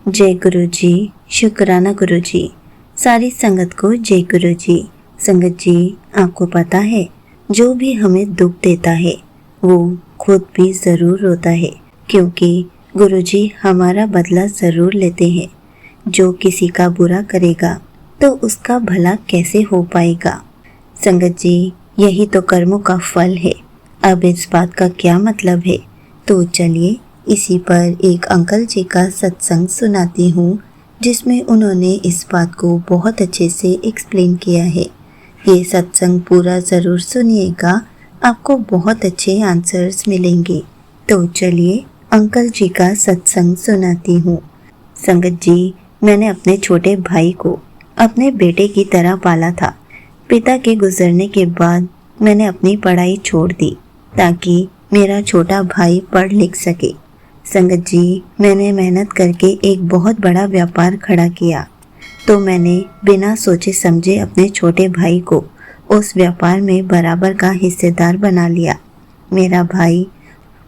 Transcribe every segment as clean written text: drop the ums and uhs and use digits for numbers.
जय गुरु जी। शुक्राना गुरु जी। सारी संगत को जय गुरु जी। संगत जी, आपको पता है, जो भी हमें दुख देता है वो खुद भी ज़रूर रोता है, क्योंकि गुरु जी हमारा बदला ज़रूर लेते हैं। जो किसी का बुरा करेगा तो उसका भला कैसे हो पाएगा। संगत जी, यही तो कर्मों का फल है। अब इस बात का क्या मतलब है, तो चलिए इसी पर एक अंकल जी का सत्संग सुनाती हूँ, जिसमें उन्होंने इस बात को बहुत अच्छे से एक्सप्लेन किया है। ये सत्संग पूरा ज़रूर सुनिएगा, आपको बहुत अच्छे आंसर्स मिलेंगे। तो चलिए अंकल जी का सत्संग सुनाती हूँ। संगत जी, मैंने अपने छोटे भाई को अपने बेटे की तरह पाला था। पिता के गुजरने के बाद मैंने अपनी पढ़ाई छोड़ दी ताकि मेरा छोटा भाई पढ़ लिख सके। संगत जी, मैंने मेहनत करके एक बहुत बड़ा व्यापार खड़ा किया, तो मैंने बिना सोचे समझे अपने छोटे भाई को उस व्यापार में बराबर का हिस्सेदार बना लिया। मेरा भाई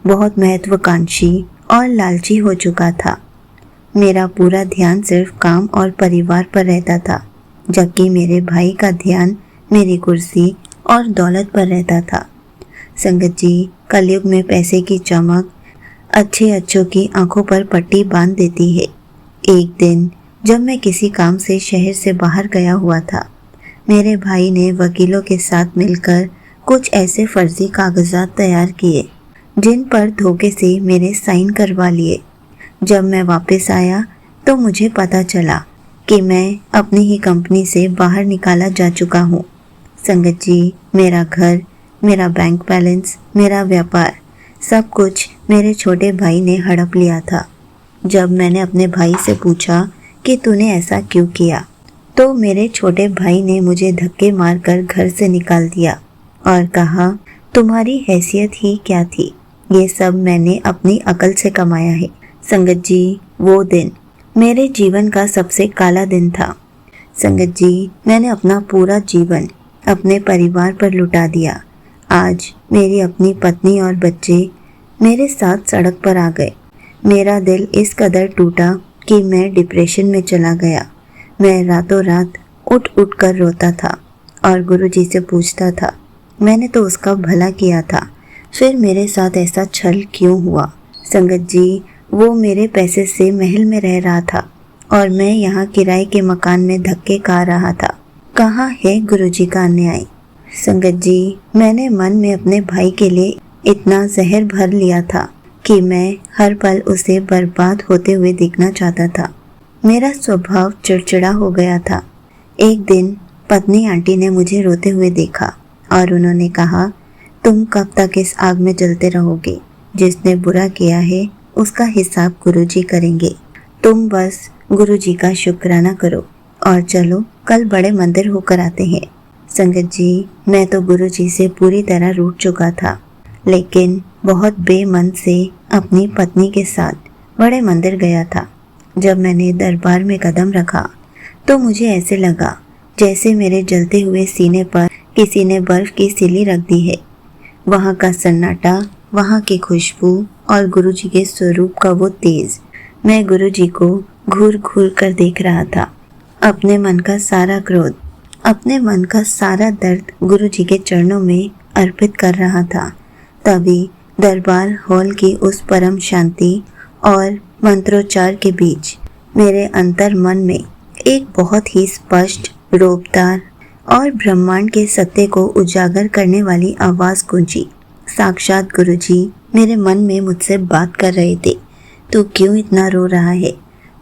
बहुत महत्वाकांक्षी और लालची हो चुका था। मेरा पूरा ध्यान सिर्फ काम और परिवार पर रहता था, जबकि मेरे भाई का ध्यान मेरी कुर्सी और दौलत पर रहता था। संगत जी, कलयुग में पैसे की चमक अच्छे अच्छों की आंखों पर पट्टी बांध देती है। एक दिन जब मैं किसी काम से शहर से बाहर गया हुआ था, मेरे भाई ने वकीलों के साथ मिलकर कुछ ऐसे फर्जी कागजात तैयार किए जिन पर धोखे से मेरे साइन करवा लिए। जब मैं वापस आया तो मुझे पता चला कि मैं अपनी ही कंपनी से बाहर निकाला जा चुका हूँ। संगत जी, मेरा घर, मेरा बैंक बैलेंस, मेरा व्यापार, सब कुछ मेरे छोटे भाई ने हड़प लिया था। जब मैंने अपने भाई से पूछा कि तूने ऐसा क्यों किया, तो मेरे छोटे भाई ने मुझे धक्के मारकर घर से निकाल दिया और कहा, तुम्हारी हैसियत ही क्या थी, ये सब मैंने अपनी अकल से कमाया है। संगत जी, वो दिन मेरे जीवन का सबसे काला दिन था। संगत जी, मैंने अपना पूरा जीवन अपने परिवार पर लुटा दिया। आज मेरी अपनी पत्नी और बच्चे मेरे साथ सड़क पर आ गए। मेरा दिल इस कदर टूटा कि मैं डिप्रेशन में चला गया। मैं रातों रात उठ उठ कर रोता था और गुरुजी से पूछता था, मैंने तो उसका भला किया था, फिर मेरे साथ ऐसा छल क्यों हुआ। संगत जी, वो मेरे पैसे से महल में रह रहा था और मैं यहाँ किराए के मकान में धक्के खा रहा था। कहाँ है गुरुजी का अन्याय। संगत जी, मैंने मन में अपने भाई के लिए इतना जहर भर लिया था कि मैं हर पल उसे बर्बाद होते हुए देखना चाहता था। मेरा स्वभाव चिड़चिड़ा हो गया था। एक दिन पत्नी आंटी ने मुझे रोते हुए देखा और उन्होंने कहा, तुम कब तक इस आग में जलते रहोगे। जिसने बुरा किया है उसका हिसाब गुरुजी करेंगे। तुम बस गुरुजी का शुक्राना करो और चलो कल बड़े मंदिर होकर आते हैं। संगत जी, मैं तो गुरुजी से पूरी तरह रूठ चुका था, लेकिन बहुत बेमन से अपनी पत्नी के साथ बड़े मंदिर गया था। जब मैंने दरबार में कदम रखा तो मुझे ऐसे लगा जैसे मेरे जलते हुए सीने पर किसी ने बर्फ की सिल्ली रख दी है। वहाँ का सन्नाटा, वहाँ की खुशबू और गुरुजी के स्वरूप का वो तेज। मैं गुरुजी को घूर घूर कर देख रहा था। अपने मन का सारा क्रोध, अपने मन का सारा दर्द गुरुजी के चरणों में अर्पित कर रहा था। तभी दरबार हॉल की उस परम शांति और मंत्रोच्चार के बीच मेरे अंतर मन में एक बहुत ही स्पष्ट, रूपदार और ब्रह्मांड के सत्य को उजागर करने वाली आवाज़ गूंजी। साक्षात गुरुजी मेरे मन में मुझसे बात कर रहे थे। तू क्यों इतना रो रहा है?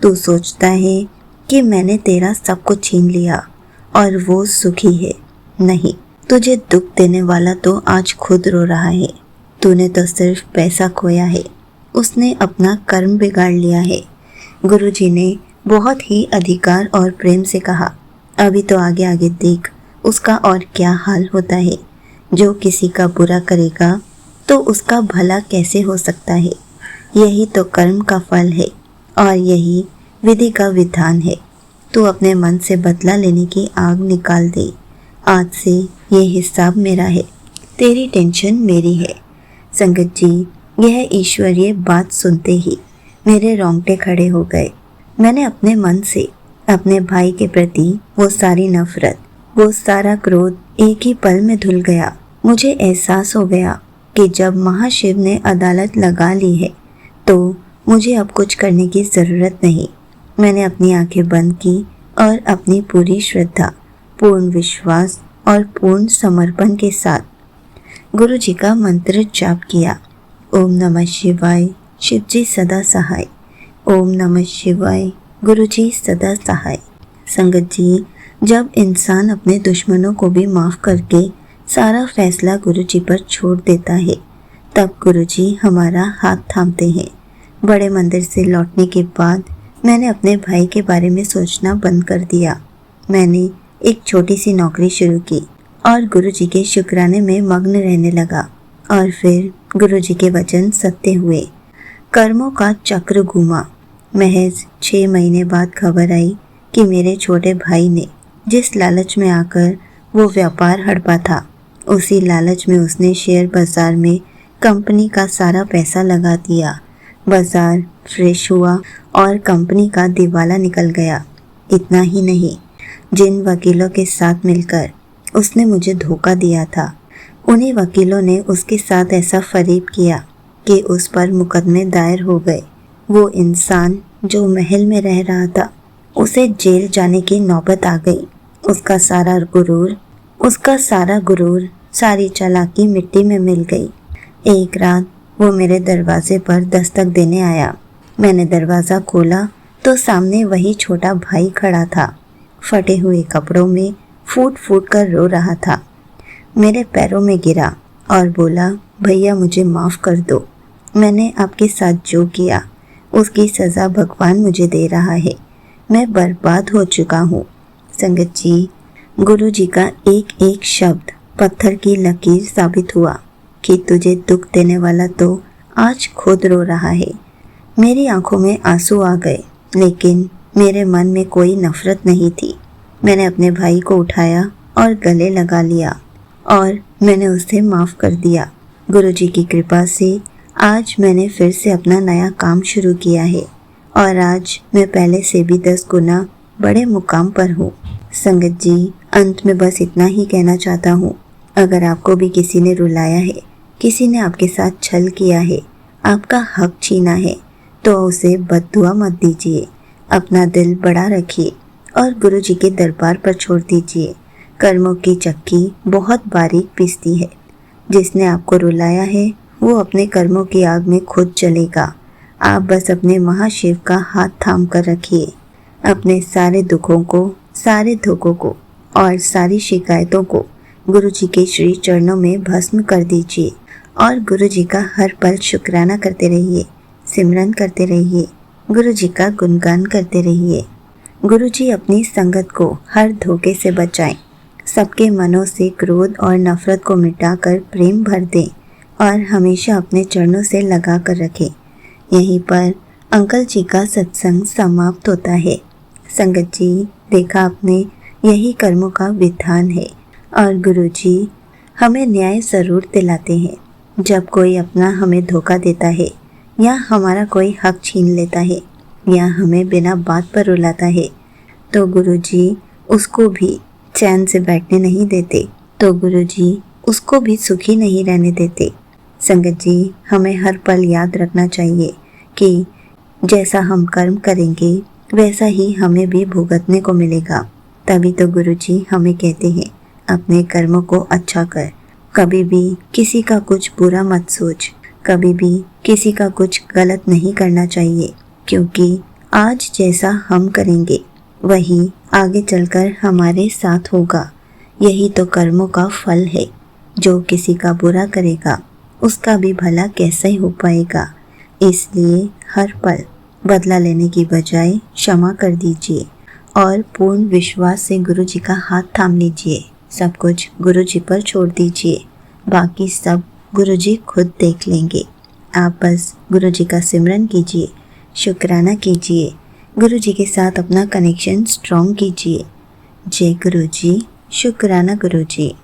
तू सोचता है कि मैंने तेरा सब कुछ छीन लिया और वो सुखी है। नहीं, तुझे दुख देने वाला तो आज खुद रो रहा है। तूने तो सिर्फ पैसा खोया है, उसने अपना कर्म बिगाड़ लिया है। गुरुजी ने बहुत ही अधिकार और प्रेम से कहा, अभी तो आगे आगे देख उसका और क्या हाल होता है। जो किसी का बुरा करेगा तो उसका भला कैसे हो सकता है। यही तो कर्म का फल है और यही विधि का विधान है। तू अपने मन से बदला लेने की आग निकाल दे। आज से ये हिसाब मेरा है, तेरी टेंशन मेरी है। संगत जी, यह ईश्वरीय बात सुनते ही मेरे रोंगटे खड़े हो गए। मैंने अपने मन से अपने भाई के प्रति वो सारी नफरत, वो सारा क्रोध एक ही पल में धुल गया। मुझे एहसास हो गया कि जब महाशिव ने अदालत लगा ली है तो मुझे अब कुछ करने की ज़रूरत नहीं। मैंने अपनी आंखें बंद की और अपनी पूरी श्रद्धा, पूर्ण विश्वास और पूर्ण समर्पण के साथ गुरु जी का मंत्र जाप किया। ओम नमः शिवाय, शिव जी सदा सहाय। ओम नमः शिवाय, गुरु जी सदा सहाय। संगत जी, जब इंसान अपने दुश्मनों को भी माफ़ करके सारा फैसला गुरु जी पर छोड़ देता है, तब गुरु जी हमारा हाथ थामते हैं। बड़े मंदिर से लौटने के बाद मैंने अपने भाई के बारे में सोचना बंद कर दिया। मैंने एक छोटी सी नौकरी शुरू की और गुरु जी के शुक्राने में मग्न रहने लगा। और फिर गुरु जी के वचन सत्य हुए। कर्मों का चक्र घूमा। महज 6 महीने बाद खबर आई कि मेरे छोटे भाई ने जिस लालच में आकर वो व्यापार हड़पा था, उसी लालच में उसने शेयर बाजार में कंपनी का सारा पैसा लगा दिया। बाजार फ्रेश हुआ और कंपनी का दिवाला निकल गया। इतना ही नहीं, जिन वकीलों के साथ मिलकर उसने मुझे धोखा दिया था, उन्हीं वकीलों ने उसके साथ ऐसा फरेब किया कि उस पर मुकदमे दायर हो गए। वो इंसान जो महल में रह रहा था, उसे जेल जाने की नौबत आ गई। उसका सारा गुरूर, सारी चालाकी मिट्टी में मिल गई। एक रात वो मेरे दरवाजे पर दस्तक देने आया। मैंने दरवाज़ा खोला तो सामने वही छोटा भाई खड़ा था। फटे हुए कपड़ों में फूट फूट कर रो रहा था। मेरे पैरों में गिरा और बोला, भैया मुझे माफ़ कर दो। मैंने आपके साथ जो किया उसकी सज़ा भगवान मुझे दे रहा है। मैं बर्बाद हो चुका हूँ। संगत जी, गुरु जी का एक एक शब्द पत्थर की लकीर साबित हुआ कि तुझे दुख देने वाला तो आज खुद रो रहा है। मेरी आंखों में आंसू आ गए, लेकिन मेरे मन में कोई नफरत नहीं थी। मैंने अपने भाई को उठाया और गले लगा लिया और मैंने उसे माफ़ कर दिया। गुरु जी की कृपा से आज मैंने फिर से अपना नया काम शुरू किया है और आज मैं पहले से भी 10 गुना बड़े मुकाम पर हूँ। संगत जी, अंत में बस इतना ही कहना चाहता हूँ, अगर आपको भी किसी ने रुलाया है, किसी ने आपके साथ छल किया है, आपका हक छीना है, तो उसे बद्दुआ मत दीजिए। अपना दिल बड़ा रखिए और गुरु जी के दरबार पर छोड़ दीजिए। कर्मों की चक्की बहुत बारीक पीसती है। जिसने आपको रुलाया है वो अपने कर्मों की आग में खुद जलेगा। आप बस अपने महाशिव का हाथ थाम कर रखिए। अपने सारे दुखों को, सारे धोखों को और सारी शिकायतों को गुरु जी के श्री चरणों में भस्म कर दीजिए और गुरु जी का हर पल शुक्राना करते रहिए, सिमरन करते रहिए, गुरु जी का गुणगान करते रहिए। गुरु जी अपनी संगत को हर धोखे से बचाएं, सबके मनों से क्रोध और नफरत को मिटाकर प्रेम भर दें और हमेशा अपने चरणों से लगा कर रखें। यहीं पर अंकल जी का सत्संग समाप्त होता है। संगत जी, देखा आपने, यही कर्मों का विधान है और गुरु जी हमें न्याय ज़रूर दिलाते हैं। जब कोई अपना हमें धोखा देता है या हमारा कोई हक छीन लेता है या हमें बिना बात पर रुलाता है, तो गुरु जी उसको भी चैन से बैठने नहीं देते, तो गुरु जी उसको भी सुखी नहीं रहने देते। संगत जी, हमें हर पल याद रखना चाहिए कि जैसा हम कर्म करेंगे वैसा ही हमें भी भुगतने को मिलेगा। तभी तो गुरु जी हमें कहते हैं, अपने कर्मों को अच्छा कर, कभी भी किसी का कुछ बुरा मत सोच, कभी भी किसी का कुछ गलत नहीं करना चाहिए, क्योंकि आज जैसा हम करेंगे वही आगे चलकर हमारे साथ होगा। यही तो कर्मों का फल है। जो किसी का बुरा करेगा उसका भी भला कैसे हो पाएगा। इसलिए हर पल बदला लेने की बजाय क्षमा कर दीजिए और पूर्ण विश्वास से गुरु जी का हाथ थाम लीजिए। सब कुछ गुरु जी पर छोड़ दीजिए, बाकी सब गुरु जी खुद देख लेंगे। आप बस गुरु जी का सिमरन कीजिए, शुक्राना कीजिए, गुरु जी के साथ अपना कनेक्शन स्ट्रॉन्ग कीजिए। जय गुरु जी, शुक्राना गुरु जी।